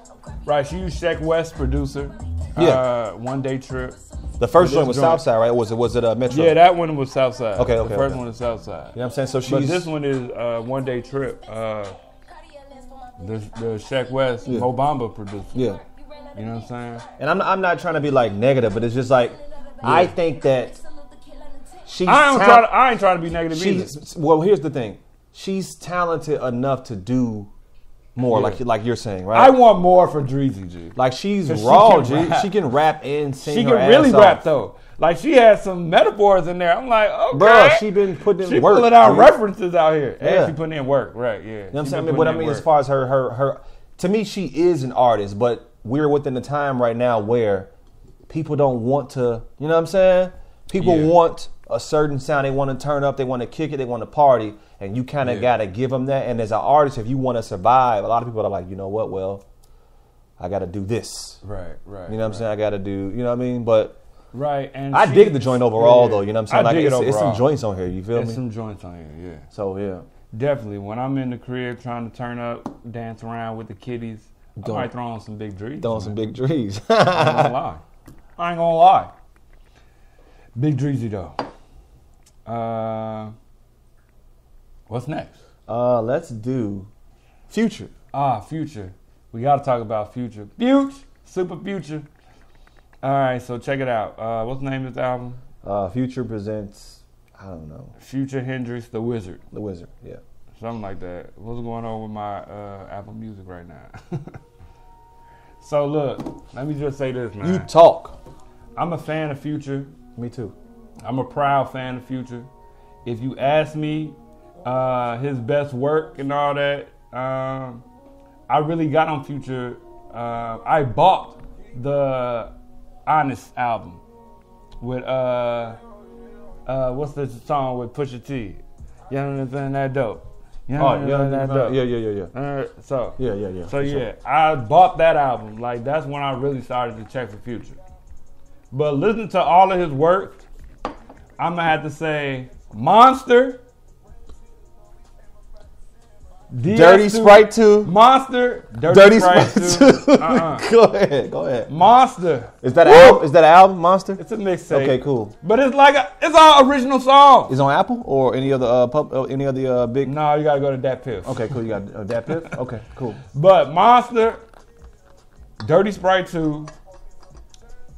[SPEAKER 3] right. She used Sheck West producer. Yeah. One Day Trip.
[SPEAKER 2] The first joint was Southside, right? Was it Metro?
[SPEAKER 3] Yeah, that one was Southside.
[SPEAKER 2] Okay.
[SPEAKER 3] The first one was Southside.
[SPEAKER 2] You know what I'm saying? So
[SPEAKER 3] but this one is One Day Trip. The Sheck West Mo Bamba producer.
[SPEAKER 2] Yeah.
[SPEAKER 3] You know what I'm saying?
[SPEAKER 2] And I'm not trying to be like negative, but it's just like I think that she's.
[SPEAKER 3] I ain't trying to be negative either.
[SPEAKER 2] Well, here's the thing. She's talented enough to do more, like you're saying, right?
[SPEAKER 3] I want more for Dreezy, G.
[SPEAKER 2] Like she's raw, G. She can rap and sing.
[SPEAKER 3] She can really rap though. Like she has some metaphors in there. I'm like, okay.
[SPEAKER 2] Bro, she been putting in work.
[SPEAKER 3] She pulling out references out here. Yeah. She putting in work, right? Yeah.
[SPEAKER 2] You know what I'm saying? But I mean, as far as her, to me, she is an artist. But we're within the time right now where people don't want to. You know what I'm saying? People want a certain sound. They want to turn up. They want to kick it. They want to party. And you kind of got to give them that. And as an artist, if you want to survive, a lot of people are like, you know what? Well, I got to do this.
[SPEAKER 3] Right.
[SPEAKER 2] You know what I'm saying? I got to do, you know what I mean? But
[SPEAKER 3] and
[SPEAKER 2] I dig the joint overall, though. You know what I'm saying?
[SPEAKER 3] I dig it overall.
[SPEAKER 2] It's some joints on here. You feel me?
[SPEAKER 3] There's some joints on here, yeah.
[SPEAKER 2] So, yeah.
[SPEAKER 3] Definitely. When I'm in the crib trying to turn up, dance around with the kiddies, I might throw on some big Dreez.
[SPEAKER 2] Throwing some big Dreez.
[SPEAKER 3] I ain't gonna lie. Big Dreezy, though. What's next?
[SPEAKER 2] Let's do Future.
[SPEAKER 3] Future. We got to talk about Future. Super Future. All right, so check it out. What's the name of this album?
[SPEAKER 2] Future presents, I don't know.
[SPEAKER 3] Future Hndrxx, The WIZRD.
[SPEAKER 2] The WIZRD, yeah.
[SPEAKER 3] Something like that. What's going on with my Apple Music right now? So look, let me just say this, man.
[SPEAKER 2] You talk.
[SPEAKER 3] I'm a fan of Future.
[SPEAKER 2] Me too.
[SPEAKER 3] I'm a proud fan of Future. If you ask me his best work and all that, I really got on Future. I bought the Honest album with what's the song with Pusha T? You understand that dope?
[SPEAKER 2] Yeah.
[SPEAKER 3] So
[SPEAKER 2] Sure.
[SPEAKER 3] I bought that album. Like that's when I really started to check for Future. But listen to all of his work, I'm gonna have to say Monster,
[SPEAKER 2] Dirty Sprite 2,
[SPEAKER 3] Monster, Dirty Sprite 2.
[SPEAKER 2] Go ahead.
[SPEAKER 3] Monster.
[SPEAKER 2] Is that an album? Is that an album, Monster?
[SPEAKER 3] It's a mixtape.
[SPEAKER 2] Okay, cool.
[SPEAKER 3] But it's like it's all original songs.
[SPEAKER 2] Is it on Apple or any other big?
[SPEAKER 3] No, you gotta go to Dat Piff.
[SPEAKER 2] Okay, cool. You got Dat Piff. Okay, cool.
[SPEAKER 3] But Monster, Dirty Sprite 2,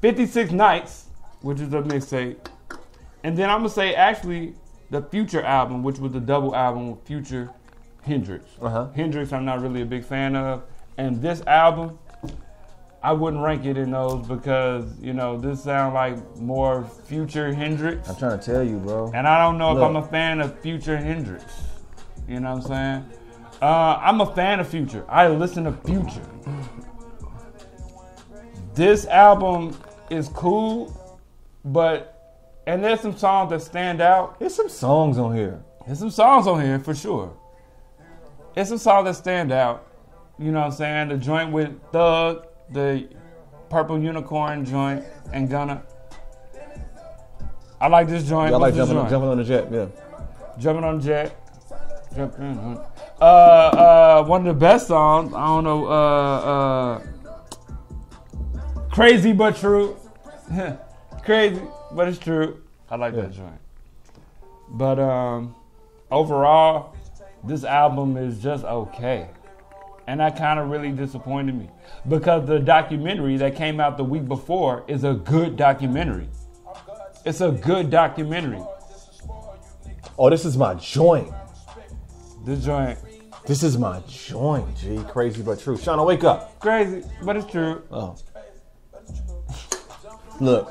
[SPEAKER 3] 56 Nights, which is a mixtape, And then I'm gonna say actually the Future album, which was the double album with Future, Hndrxx. Hndrxx I'm not really a big fan of. And this album, I wouldn't rank it in those because, this sounds like more Future Hndrxx.
[SPEAKER 2] I'm trying to tell you, bro.
[SPEAKER 3] And I don't know if I'm a fan of Future Hndrxx. You know what I'm saying? I'm a fan of Future. I listen to Future. This album is cool, and there's some songs that stand out.
[SPEAKER 2] There's some songs on here.
[SPEAKER 3] There's some songs on here for sure. There's some songs that stand out. You know what I'm saying? The joint with Thug, the Purple Unicorn joint, and Gunna. I like this joint.
[SPEAKER 2] I like jumping on the jet, yeah.
[SPEAKER 3] Jumping on the jet. One of the best songs, I don't know, Crazy But True. Crazy, but it's true. I like that joint. But overall, this album is just okay. And that kind of really disappointed me. Because the documentary that came out the week before is a good documentary. It's a good documentary.
[SPEAKER 2] Oh, this is my joint.
[SPEAKER 3] This
[SPEAKER 2] is my joint, G. Crazy but true. Shauna, wake up.
[SPEAKER 3] Crazy, but it's true.
[SPEAKER 2] Oh. Look.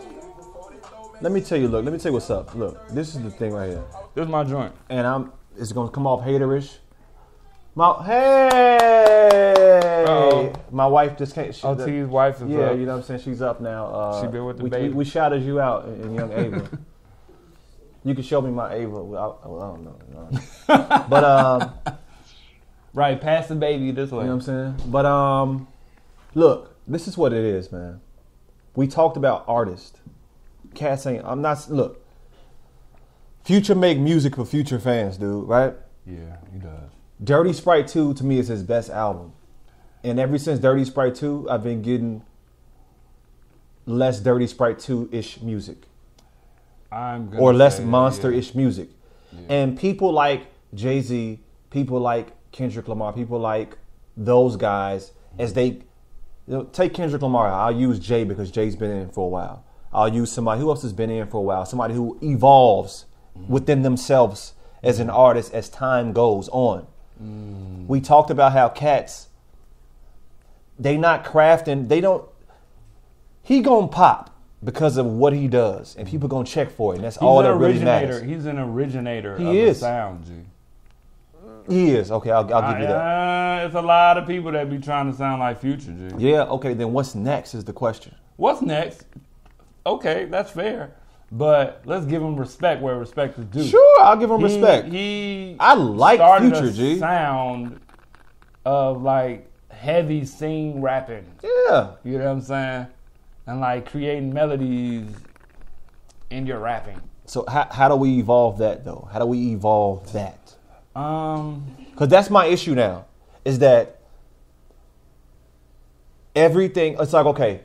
[SPEAKER 2] Let me tell you what's up. Look, this is the thing right here.
[SPEAKER 3] This is my joint.
[SPEAKER 2] And it's gonna come off haterish. Hey!
[SPEAKER 3] Uh-oh.
[SPEAKER 2] My wife just can't.
[SPEAKER 3] OT's wife is up.
[SPEAKER 2] Yeah, you know what I'm saying? She's up now.
[SPEAKER 3] She been with the baby.
[SPEAKER 2] We shouted you out in Young Ava. You can show me my Ava. I don't know. But,
[SPEAKER 3] right, pass the baby this way.
[SPEAKER 2] You know what I'm saying? But, look, this is what it is, man. We talked about artists. Cats ain't, look. Future make music for Future fans, dude, right?
[SPEAKER 3] Yeah, he does.
[SPEAKER 2] Dirty Sprite 2 to me is his best album. And ever since Dirty Sprite 2, I've been getting less Dirty Sprite 2-ish music. Or less monster-ish music. Yeah. And people like Jay-Z, people like Kendrick Lamar, people like those guys, as they take Kendrick Lamar. I'll use Jay because Jay's been in for a while. I'll use somebody who else has been in for a while, somebody who evolves within themselves as an artist as time goes on. We talked about how cats, they not crafting, he gonna pop because of what he does, and people gonna check for it, and that's all that really matters.
[SPEAKER 3] He's an originator of the sound, G.
[SPEAKER 2] He is. Okay, I'll give you that.
[SPEAKER 3] It's a lot of people that be trying to sound like Future, G.
[SPEAKER 2] Yeah, okay, then what's next is the question.
[SPEAKER 3] What's next? Okay, that's fair. But let's give him respect where respect is due.
[SPEAKER 2] Sure, I'll give him respect. I like Future, G.
[SPEAKER 3] Sound of like heavy sing rapping.
[SPEAKER 2] Yeah.
[SPEAKER 3] You know what I'm saying? And like creating melodies in your rapping.
[SPEAKER 2] So how do we evolve that though? How do we evolve that? Because that's my issue now. Is that everything? It's like, okay.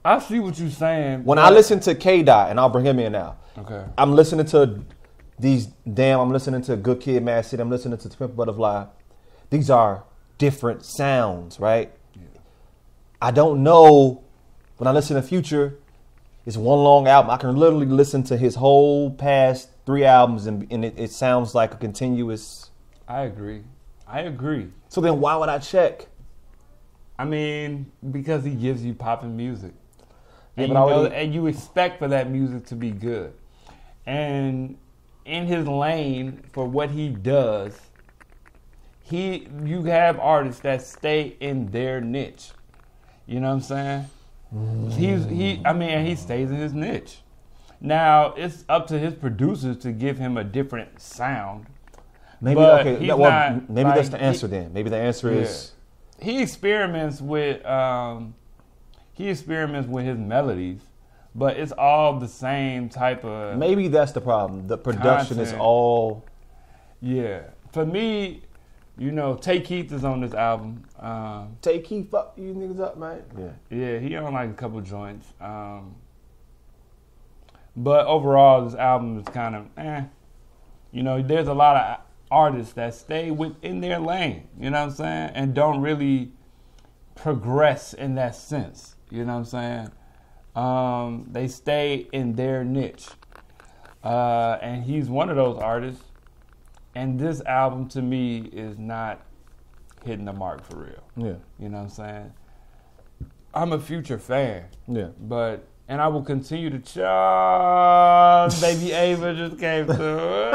[SPEAKER 3] I see what you're saying.
[SPEAKER 2] When I listen to K-Dot, and I'll bring him in now.
[SPEAKER 3] Okay.
[SPEAKER 2] I'm listening to I'm listening to Good Kid, Mad City. I'm listening to Pimp Butterfly. These are different sounds, right? Yeah. I don't know. When I listen to Future, it's one long album. I can literally listen to his whole past 3 albums, and it sounds like a continuous.
[SPEAKER 3] I agree.
[SPEAKER 2] So then why would I check?
[SPEAKER 3] I mean, because he gives you popping music. And you expect for that music to be good. And in his lane, for what he does, you have artists that stay in their niche. You know what I'm saying? He stays in his niche. Now, it's up to his producers to give him a different sound.
[SPEAKER 2] Maybe that's the answer then. Maybe the answer is...
[SPEAKER 3] He experiments with his melodies, but it's all the same type of.
[SPEAKER 2] Maybe that's the problem. The production is all.
[SPEAKER 3] Yeah, for me, Tay Keith is on this album.
[SPEAKER 2] Tay Keith, fuck you niggas up, man.
[SPEAKER 3] Yeah, he on like a couple joints. But overall, this album is kind of there's a lot of artists that stay within their lane, you know what I'm saying, and don't really progress in that sense, you know what I'm saying. They stay in their niche. And he's one of those artists. And this album to me is not hitting the mark for real.
[SPEAKER 2] Yeah.
[SPEAKER 3] You know what I'm saying? I'm a Future fan.
[SPEAKER 2] Yeah.
[SPEAKER 3] And I will continue to charge. Baby Ava just came through.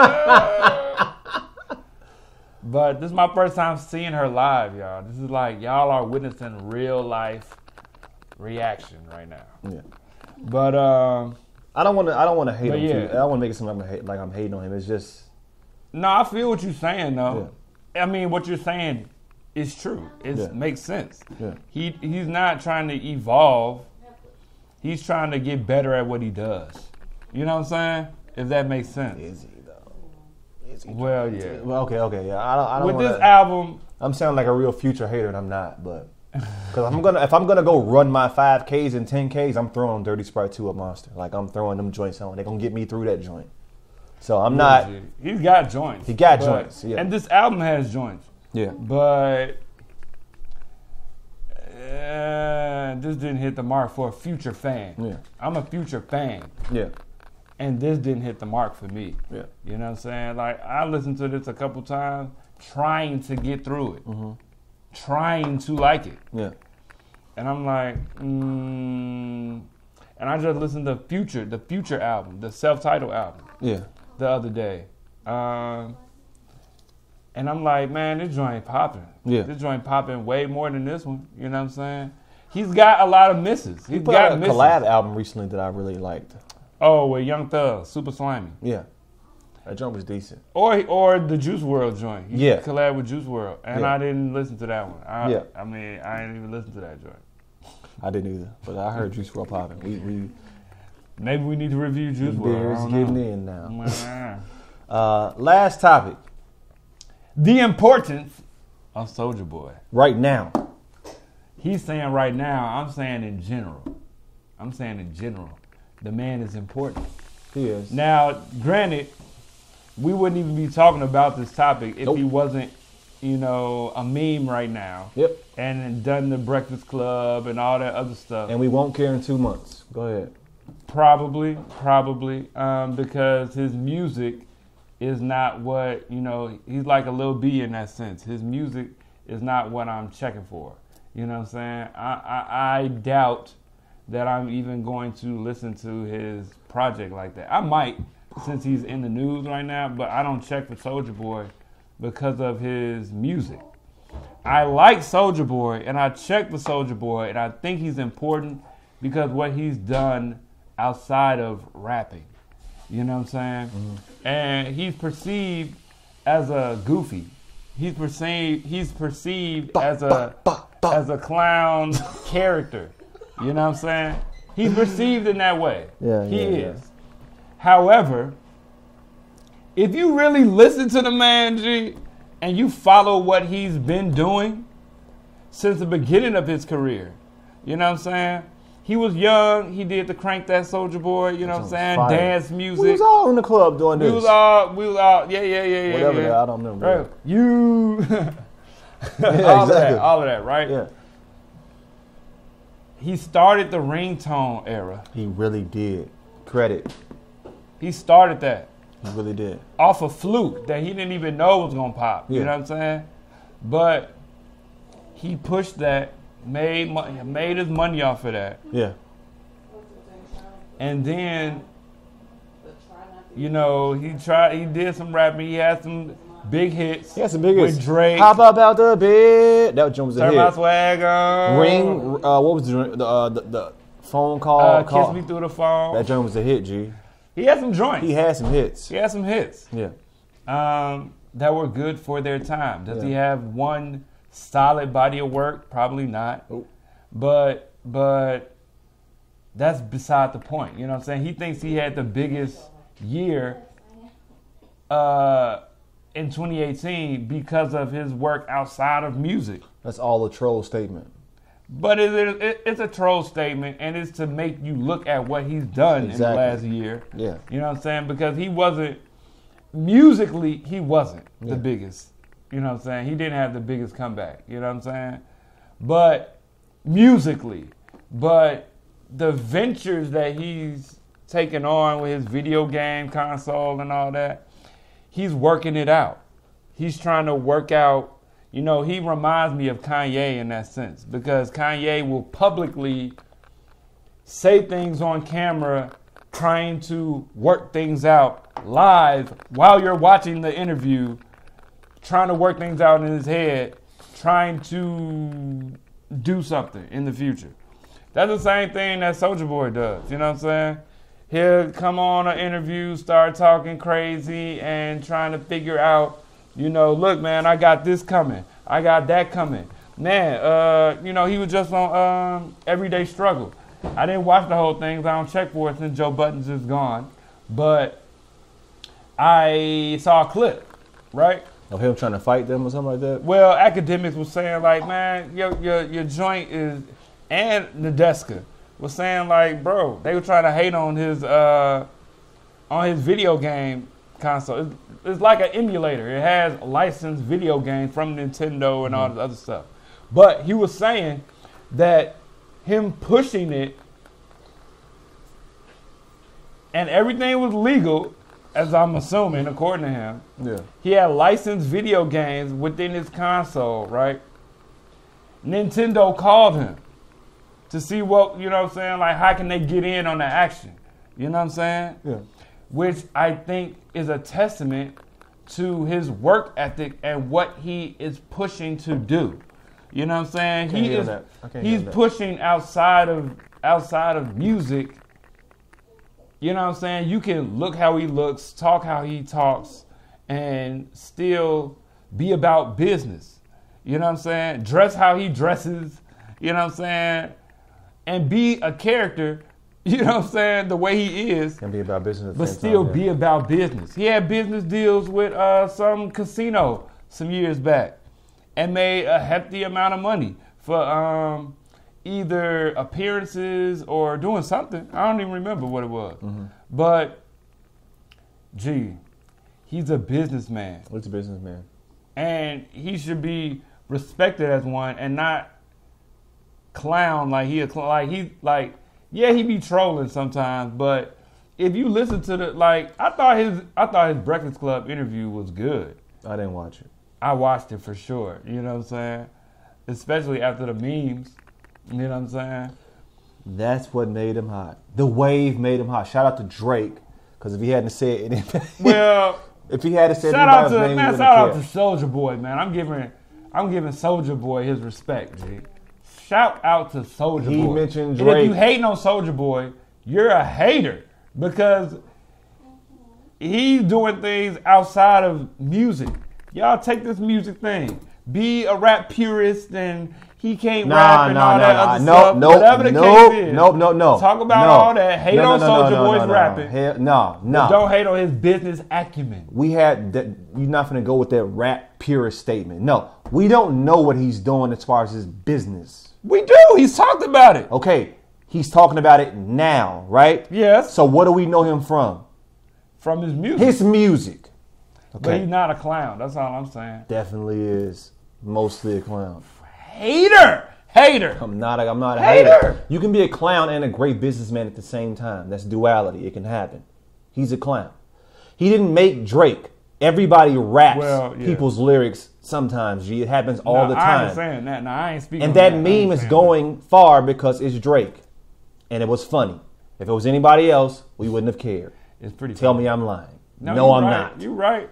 [SPEAKER 3] But this is my first time seeing her live, y'all. This is like y'all are witnessing real life reaction right now.
[SPEAKER 2] Yeah.
[SPEAKER 3] But
[SPEAKER 2] I don't want to hate him.
[SPEAKER 3] yeah.
[SPEAKER 2] Too. I don't want to make it seem like I'm hating on him. It's just.
[SPEAKER 3] No, I feel what you're saying though. Yeah. I mean, what you're saying is true. It makes sense. Yeah. He's not trying to evolve. He's trying to get better at what he does. You know what I'm saying? If that makes sense.
[SPEAKER 2] Is he though? Is he?
[SPEAKER 3] Well, yeah.
[SPEAKER 2] Well, okay, yeah. I don't
[SPEAKER 3] with
[SPEAKER 2] wanna,
[SPEAKER 3] this album,
[SPEAKER 2] I'm sounding like a real Future hater, and I'm not. But because if I'm gonna go run my 5Ks and 10Ks, I'm throwing Dirty Sprite 2 at Monster. Like I'm throwing them joints on. They're gonna get me through that joint. So I'm not.
[SPEAKER 3] He's got joints.
[SPEAKER 2] He got joints. Yeah.
[SPEAKER 3] And this album has joints.
[SPEAKER 2] Yeah.
[SPEAKER 3] But this didn't hit the mark for a Future fan.
[SPEAKER 2] Yeah.
[SPEAKER 3] I'm a Future fan.
[SPEAKER 2] Yeah.
[SPEAKER 3] And this didn't hit the mark for me.
[SPEAKER 2] Yeah.
[SPEAKER 3] You know what I'm saying? Like, I listened to this a couple times trying to get through it. Mm-hmm. Trying to like it. Yeah. And I'm like, And I just listened to the Future album, the self-titled album. Yeah. The other day. And I'm like, man, this joint popping. Yeah. This joint popping way more than this one. You know what I'm saying? He's got a lot of misses.
[SPEAKER 2] He put out a collab album recently that I really liked.
[SPEAKER 3] Oh, with Young Thug, Super Slimy.
[SPEAKER 2] Yeah. That joint was decent.
[SPEAKER 3] Or the Juice WRLD joint. He collab with Juice WRLD. And I didn't listen to that one. I mean, I didn't even listen to that joint.
[SPEAKER 2] I didn't either. But I heard Juice WRLD popping.
[SPEAKER 3] Maybe we need to review Juice WRLD.
[SPEAKER 2] BEERZ getting in now. Last topic.
[SPEAKER 3] The importance of Soulja Boy.
[SPEAKER 2] Right now.
[SPEAKER 3] He's saying right now, I'm saying in general. The man is important.
[SPEAKER 2] He is.
[SPEAKER 3] Now, granted, we wouldn't even be talking about this topic if he wasn't, a meme right now. Yep. And done the Breakfast Club and all that other stuff.
[SPEAKER 2] And we won't care in 2 months. Go ahead.
[SPEAKER 3] Probably, because his music is not what, he's like a Lil B in that sense. His music is not what I'm checking for. You know what I'm saying? I doubt that I'm even going to listen to his project like that. I might, since he's in the news right now, but I don't check for Soulja Boy because of his music. I like Soulja Boy, and I check for Soulja Boy, and I think he's important because what he's done outside of rapping. You know what I'm saying? Mm-hmm. And he's perceived as a goofy. He's perceived as a clown character. You know what I'm saying? He's perceived in that way. Yeah, he is. Yeah. However, if you really listen to the man, G, and you follow what he's been doing since the beginning of his career, you know what I'm saying? He was young. He did the Crank That Soulja Boy, you know what I'm saying? Fire. Dance music.
[SPEAKER 2] We was all in the club doing this.
[SPEAKER 3] We was all, yeah.
[SPEAKER 2] Whatever that, I don't remember.
[SPEAKER 3] Right. You. all of that, right? Yeah. He started the ringtone era.
[SPEAKER 2] He really did. Credit.
[SPEAKER 3] He started that.
[SPEAKER 2] He really did.
[SPEAKER 3] Off a fluke that he didn't even know was going to pop. Yeah. You know what I'm saying? But he pushed that. Made his money off of that. Yeah. And then, he did some rapping. He had some big hits.
[SPEAKER 2] He had some big hits.
[SPEAKER 3] With Drake.
[SPEAKER 2] Hop up out the bed. That joint was a hit.
[SPEAKER 3] Turn my swag on.
[SPEAKER 2] Ring. What was the phone call?
[SPEAKER 3] Kiss Me Through the Phone.
[SPEAKER 2] That joint was a hit, G.
[SPEAKER 3] He had some joints.
[SPEAKER 2] He had some hits.
[SPEAKER 3] Yeah. That were good for their time. Does he have one solid body of work? Probably not. Oh. But that's beside the point. You know what I'm saying? He thinks he had the biggest year in 2018 because of his work outside of music.
[SPEAKER 2] That's all a troll statement.
[SPEAKER 3] But it's a troll statement, and it's to make you look at what he's done in the last year. Yeah. You know what I'm saying? Because he wasn't, musically, he wasn't the biggest. You know what I'm saying? He didn't have the biggest comeback. You know what I'm saying? But musically, the ventures that he's taking on with his video game console and all that, he's working it out. He's trying to work out, you know, he reminds me of Kanye in that sense, because Kanye will publicly say things on camera, trying to work things out live while you're watching the interview, trying to work things out in his head, trying to do something in the future. That's the same thing that Soulja Boy does, you know what I'm saying? He'll come on an interview, start talking crazy and trying to figure out, you know, look, man, I got this coming. I got that coming. Man, you know, he was just on Everyday Struggle. I didn't watch the whole thing because I don't check for it since Joe Buttons is gone. But I saw a clip, right?
[SPEAKER 2] Of him trying to fight them or something like that?
[SPEAKER 3] Well, academics was saying, like, man, your joint is, and Hndrxx was saying, like, bro, they were trying to hate on his video game console. It's like an emulator. It has licensed video games from Nintendo and all this other stuff. But he was saying that him pushing it and everything was legal, as I'm assuming, according to him.
[SPEAKER 2] Yeah.
[SPEAKER 3] He had licensed video games within his console, right? Nintendo called him to see what, you know what I'm saying, like how can they get in on the action? You know what I'm saying?
[SPEAKER 2] Yeah.
[SPEAKER 3] Which I think is a testament to his work ethic and what he is pushing to do. You know what I'm saying? He's pushing outside of music. You know what I'm saying? You can look how he looks, talk how he talks, and still be about business. You know what I'm saying? Dress how he dresses. You know what I'm saying? And be a character, you know what I'm saying, the way he is.
[SPEAKER 2] And be about business at the
[SPEAKER 3] but
[SPEAKER 2] same
[SPEAKER 3] still
[SPEAKER 2] time,
[SPEAKER 3] be about business. He had business deals with some casino some years back and made a hefty amount of money for either appearances or doing something. I don't even remember what it was. Mm-hmm. But, gee, he's a businessman.
[SPEAKER 2] What's a businessman?
[SPEAKER 3] And he should be respected as one and not clown like he be trolling sometimes, but if you listen to I thought his Breakfast Club interview was good.
[SPEAKER 2] I didn't watch it.
[SPEAKER 3] I watched it for sure. You know what I'm saying? Especially after the memes. You know what I'm saying?
[SPEAKER 2] That's what made him hot. The wave made him hot. Shout out to Drake, because if he hadn't said anything,
[SPEAKER 3] well,
[SPEAKER 2] if he hadn't said
[SPEAKER 3] shout out
[SPEAKER 2] anything,
[SPEAKER 3] to Soulja Boy, man. I'm giving Soulja Boy his respect, G. Shout out to Soulja Boy.
[SPEAKER 2] He mentioned Drake.
[SPEAKER 3] And if you hating on Soulja Boy, you're a hater because he's doing things outside of music. Y'all take this music thing. Be a rap purist and he can't rap and all that other stuff. Whatever the case is.
[SPEAKER 2] No.
[SPEAKER 3] Talk about all that. Hate on Soulja Boy's rapping.
[SPEAKER 2] No.
[SPEAKER 3] But don't hate on his business acumen.
[SPEAKER 2] You're not going to go with that rap purist statement. No. We don't know what he's doing as far as his business.
[SPEAKER 3] We do. He's talked about it.
[SPEAKER 2] Okay. He's talking about it now, right?
[SPEAKER 3] Yes.
[SPEAKER 2] So what do we know him from?
[SPEAKER 3] From his music.
[SPEAKER 2] His music. Okay.
[SPEAKER 3] But he's not a clown. That's all I'm saying.
[SPEAKER 2] Definitely is mostly a clown.
[SPEAKER 3] Hater.
[SPEAKER 2] I'm not a hater. You can be a clown and a great businessman at the same time. That's duality. It can happen. He's a clown. He didn't make Drake. Everybody raps people's lyrics sometimes, G. It happens all the time.
[SPEAKER 3] I ain't saying that. No, I ain't speaking.
[SPEAKER 2] And that meme is going far because it's Drake. And it was funny. If it was anybody else, we wouldn't have cared.
[SPEAKER 3] It's pretty
[SPEAKER 2] Tell
[SPEAKER 3] funny.
[SPEAKER 2] me I'm lying.
[SPEAKER 3] No,
[SPEAKER 2] I'm
[SPEAKER 3] right.
[SPEAKER 2] not.
[SPEAKER 3] You're right.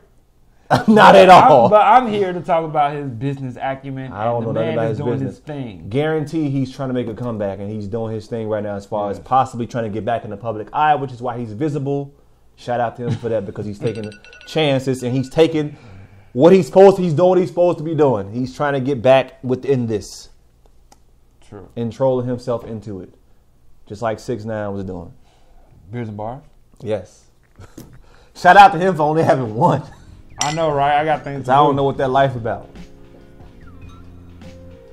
[SPEAKER 2] Not at all.
[SPEAKER 3] But I'm here to talk about his business acumen.
[SPEAKER 2] I don't know nothing about his business.
[SPEAKER 3] His thing.
[SPEAKER 2] Guarantee he's trying to make a comeback, and he's doing his thing right now as far as possibly trying to get back in the public eye, which is why he's visible. Shout out to him for that because he's taking chances and he's taking what he's doing what he's supposed to be doing. He's trying to get back within this.
[SPEAKER 3] True.
[SPEAKER 2] And trolling himself into it. Just like 6ix9ine was doing.
[SPEAKER 3] BEERZ BARZ?
[SPEAKER 2] Yes. Shout out to him for only having one.
[SPEAKER 3] I know, right? I got things to do.
[SPEAKER 2] I don't know what that life about.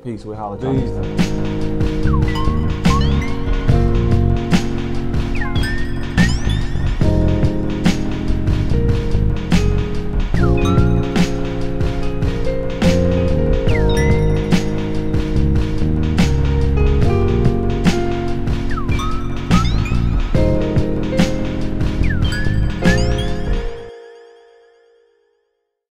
[SPEAKER 2] Peace. We'll holler at you.